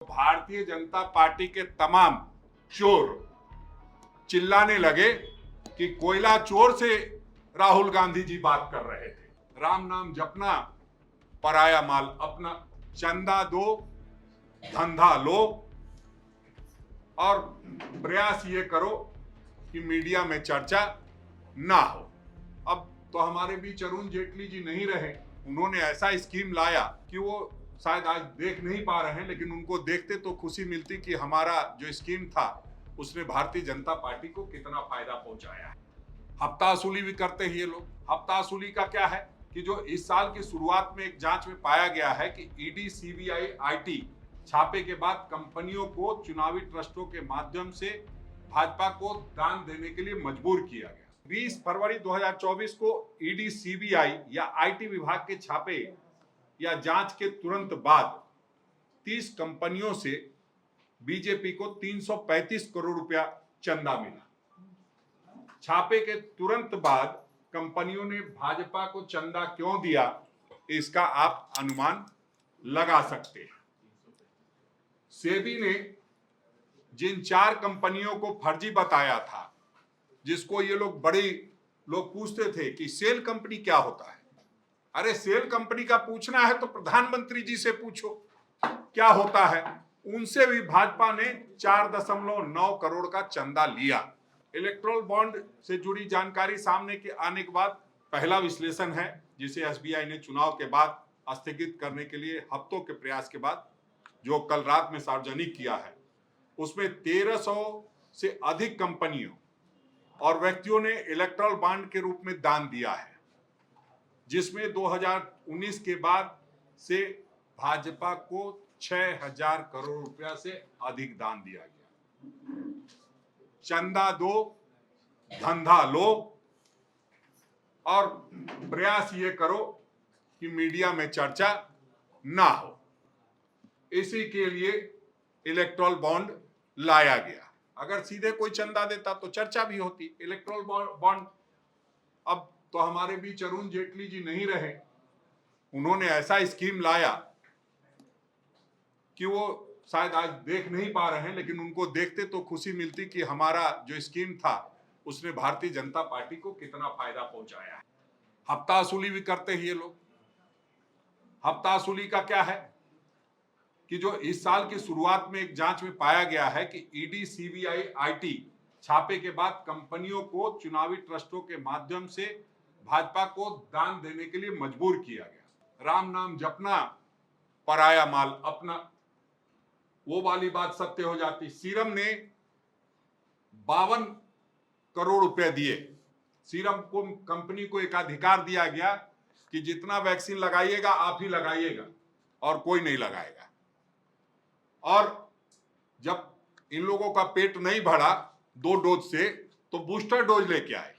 Bharatiya Janata party के तमाम चोर चिल्लाने लगे कि कोयला चोर से राहुल गांधी जी बात कर रहे थे। राम नाम जपना, पराया माल अपना, चंदा दो धंधा लो, और प्रयास ये करो कि मीडिया में चर्चा ना हो। अब तो हमारे बीच अरुण जेटली जी नहीं रहे। उन्होंने ऐसा स्कीम लाया कि वो शायद आज देख नहीं पा रहे हैं, लेकिन उनको देखते तो खुशी मिलती कि हमारा जो स्कीम था उसने भारतीय जनता पार्टी को कितना फायदा पहुंचाया है। हफ्ता वसूली भी करते हैं ये लोग। हफ्ता वसूली का क्या है कि जो इस साल की शुरुआत में एक जांच में पाया गया है कि ईडी, सीबीआई, आईटी छापे के बाद कंपनियों को चुनावी ट्रस्टों के माध्यम से भाजपा को दान देने के लिए मजबूर किया गया। 20 फरवरी 2024 को ईडी, सीबीआई या आईटी विभाग के छापे या जांच के तुरंत बाद 30 कंपनियों से बीजेपी को 335 करोड़ रुपया चंदा मिला। छापे के तुरंत बाद कंपनियों ने भाजपा को चंदा क्यों दिया, इसका आप अनुमान लगा सकते हैं। सेबी ने जिन 4 कंपनियों को फर्जी बताया था, जिसको ये लोग लोग पूछते थे कि सेल कंपनी क्या होता है। अरे सेल कंपनी का पूछना है तो प्रधानमंत्री जी से पूछो क्या होता है। उनसे भी भाजपा ने 4.9 करोड़ का चंदा लिया। इलेक्ट्रोल बॉन्ड से जुड़ी जानकारी सामने के आने के बाद पहला विश्लेषण है, जिसे एसबीआई ने चुनाव के बाद स्थगित करने के लिए हफ्तों के प्रयास के बाद जो कल रात में सार्वजनिक किया है, उसमें 1300 से अधिक कंपनियों और व्यक्तियों ने इलेक्ट्रोल बॉन्ड के रूप में दान दिया है, जिसमें 2019 के बाद से भाजपा को 6000 करोड़ रुपया से अधिक दान दिया गया। चंदा दो धंधा लो, और प्रयास ये करो कि मीडिया में चर्चा ना हो। इसी के लिए इलेक्ट्रोल बॉन्ड लाया गया। अगर सीधे कोई चंदा देता तो चर्चा भी होती। इलेक्ट्रोल बॉन्ड, अब तो हमारे बीच अरुण जेटली जी नहीं रहे। उन्होंने ऐसा स्कीम लाया कि वो शायद आज देख नहीं पा रहे हैं, लेकिन उनको देखते तो खुशी मिलती कि हमारा जो स्कीम था उसने भारतीय जनता पार्टी को कितना फायदा पहुंचाया है। हफ्ता वसूली भी करते हैं ये लोग। हफ्ता वसूली का क्या है कि जो इस साल की शुरुआत में एक जांच में पाया गया है कि ईडी, सीबीआई, आईटी छापे के बाद कंपनियों को चुनावी ट्रस्टों के माध्यम से भाजपा को दान देने के लिए मजबूर किया गया। राम नाम जपना, पराया माल अपना, वो वाली बात सत्य हो जाती। सीरम ने 52 करोड़ रुपए दिए। सीरम को कंपनी को एक अधिकार दिया गया कि जितना वैक्सीन लगाइएगा आप ही लगाइएगा और कोई नहीं लगाएगा। और जब इन लोगों का पेट नहीं भरा 2 डोज से, तो बूस्टर डोज लेके आए,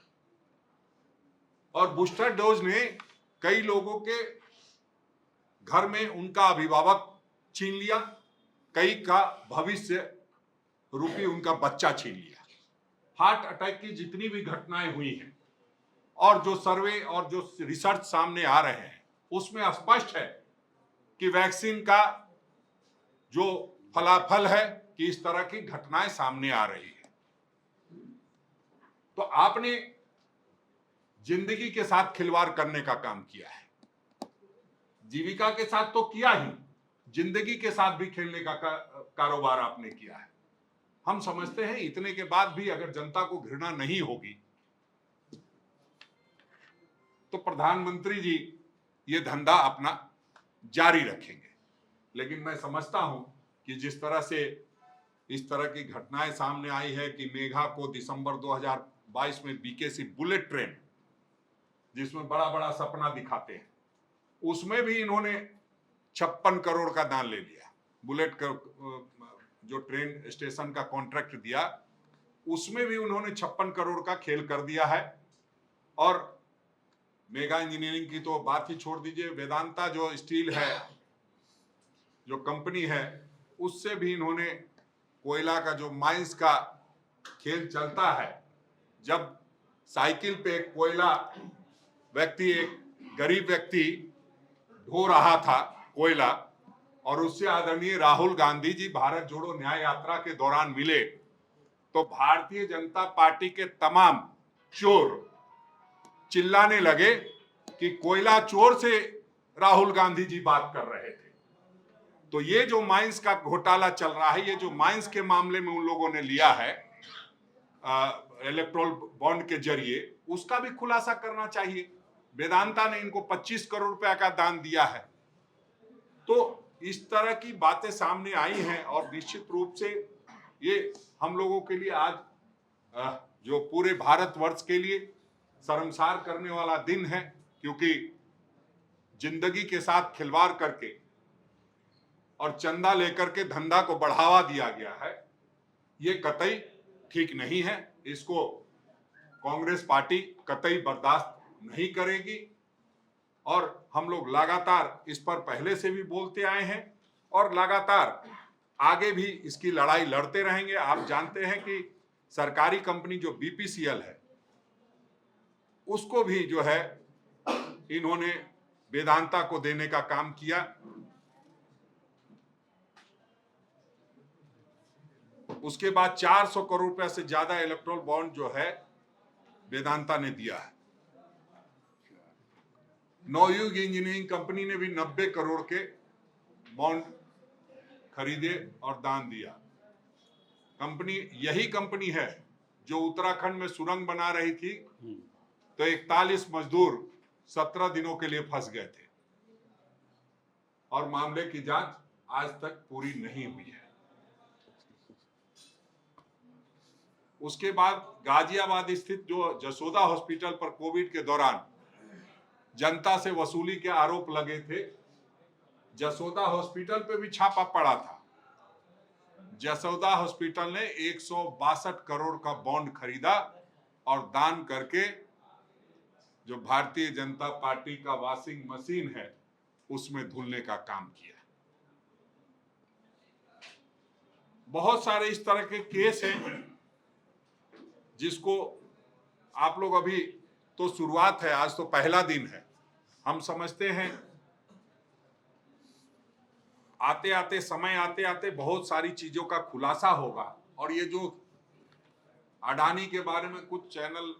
और बूस्टर डोज ने कई लोगों के घर में उनका अभिभावक छीन लिया, कई का भविष्य रूपी उनका बच्चा छीन लिया। हार्ट अटैक की जितनी भी घटनाएं हुई हैं और जो सर्वे और जो रिसर्च सामने आ रहे हैं, उसमें स्पष्ट है कि वैक्सीन का जो फलाफल है कि इस तरह की घटनाएं सामने आ रही है। तो आपने जिंदगी के साथ खिलवाड़ करने का काम किया है। जीविका के साथ तो किया ही, जिंदगी के साथ भी खेलने का कारोबार आपने किया है। हम समझते हैं इतने के बाद भी अगर जनता को घृणा नहीं होगी तो प्रधानमंत्री जी ये धंधा अपना जारी रखेंगे। लेकिन मैं समझता हूं कि जिस तरह से इस तरह की घटनाएं सामने आई है कि मेघा को दिसंबर 2022 में बीकेसी बुलेट ट्रेन, जिसमें बड़ा बड़ा सपना दिखाते हैं, उसमें भी इन्होंने 56 करोड़ का दान ले लिया। बुलेट का जो ट्रेन स्टेशन का कॉन्ट्रैक्ट दिया, उसमें भी उन्होंने 56 करोड़ का खेल कर दिया है। और मेगा इंजीनियरिंग की तो बात ही छोड़ दीजिए, वेदांता जो स्टील है, जो कंपनी है, उससे भी इन्होंने कोयला का जो माइंस का खेल चलता है। जब साइकिल पे एक कोयला व्यक्ति, एक गरीब व्यक्ति ढो रहा था कोयला, और उससे आदरणीय राहुल गांधी जी भारत जोड़ो न्याय यात्रा के दौरान मिले तो भारतीय जनता पार्टी के तमाम चोर चिल्लाने लगे कि कोयला चोर से राहुल गांधी जी बात कर रहे थे। तो ये जो माइंस का घोटाला चल रहा है, ये जो माइंस के मामले में उन लोगों ने लिया है इलेक्ट्रोल बॉन्ड के जरिए, उसका भी खुलासा करना चाहिए। वेदांता ने इनको 25 करोड़ रुपया का दान दिया है। तो इस तरह की बातें सामने आई हैं और निश्चित रूप से ये हम लोगों के लिए आज जो पूरे भारतवर्ष के लिए शर्मसार करने वाला दिन है, क्योंकि जिंदगी के साथ खिलवाड़ करके और चंदा लेकर के धंधा को बढ़ावा दिया गया है। ये कतई ठीक नहीं है। इसको कांग्रेस पार्टी कतई बर्दाश्त नहीं करेगी और हम लोग लगातार इस पर पहले से भी बोलते आए हैं और लगातार आगे भी इसकी लड़ाई लड़ते रहेंगे। आप जानते हैं कि सरकारी कंपनी जो बीपीसीएल है, उसको भी जो है इन्होंने वेदांता को देने का काम किया। उसके बाद 400 करोड़ रुपए से ज्यादा इलेक्ट्रोल बॉन्ड जो है वेदांता ने दिया है। नवयुग इंजीनियरिंग कंपनी ने भी 90 करोड़ के बॉन्ड खरीदे और दान दिया। कंपनी यही कंपनी है जो उत्तराखंड में सुरंग बना रही थी, तो 41 मजदूर 17 दिनों के लिए फंस गए थे और मामले की जांच आज तक पूरी नहीं हुई है। उसके बाद गाजियाबाद स्थित जो जसोदा हॉस्पिटल पर कोविड के दौरान जनता से वसूली के आरोप लगे थे, जसोदा हॉस्पिटल पे भी छापा पड़ा था। जसोदा हॉस्पिटल ने 162 करोड़ का बॉन्ड खरीदा और दान करके जो भारतीय जनता पार्टी का वॉशिंग मशीन है उसमें धुलने का काम किया। बहुत सारे इस तरह के केस हैं जिसको आप लोग, अभी तो शुरुआत है, आज तो पहला दिन है। हम समझते हैं आते आते बहुत सारी चीजों का खुलासा होगा। और ये जो अडानी के बारे में कुछ चैनल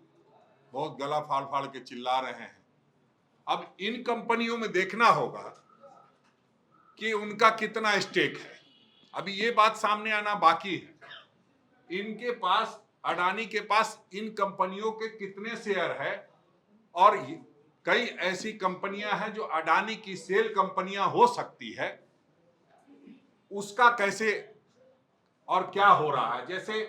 बहुत गला फाड़ फाड़ के चिल्ला रहे हैं, अब इन कंपनियों में देखना होगा कि उनका कितना स्टेक है। अभी ये बात सामने आना बाकी है। इनके पास, अडानी के पास इन कंपनियों के कितने शेयर है और कई ऐसी कंपनियां हैं जो अडानी की सेल कंपनियां हो सकती है, उसका कैसे और क्या हो रहा है। जैसे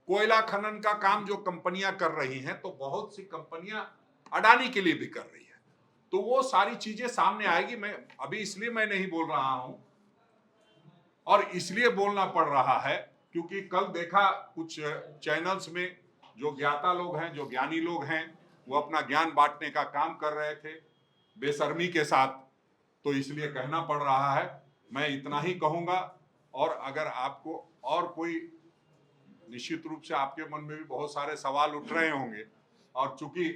कोयला खनन का काम जो कंपनियां कर रही हैं, तो बहुत सी कंपनियां अडानी के लिए भी कर रही है, तो वो सारी चीजें सामने आएगी। मैं अभी इसलिए मैं नहीं बोल रहा हूं, और इसलिए बोलना पड़ रहा है क्योंकि कल देखा कुछ चैनल्स में जो ज्ञाता लोग हैं, जो ज्ञानी लोग हैं, वो अपना ज्ञान बांटने का काम कर रहे थे बेशर्मी के साथ, तो इसलिए कहना पड़ रहा है। मैं इतना ही कहूंगा। और अगर आपको और कोई, निश्चित रूप से आपके मन में भी बहुत सारे सवाल उठ रहे होंगे और चूंकि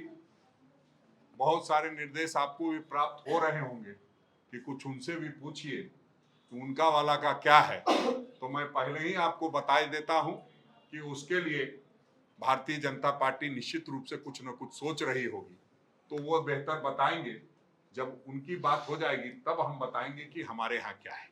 बहुत सारे निर्देश आपको भी प्राप्त हो रहे होंगे कि कुछ उनसे भी पूछिए तो उनका वाला का क्या है, तो मैं पहले ही आपको बता देता हूं कि उसके लिए भारतीय जनता पार्टी निश्चित रूप से कुछ न कुछ सोच रही होगी। तो वो बेहतर बताएंगे, जब उनकी बात हो जाएगी तब हम बताएंगे कि हमारे यहाँ क्या है।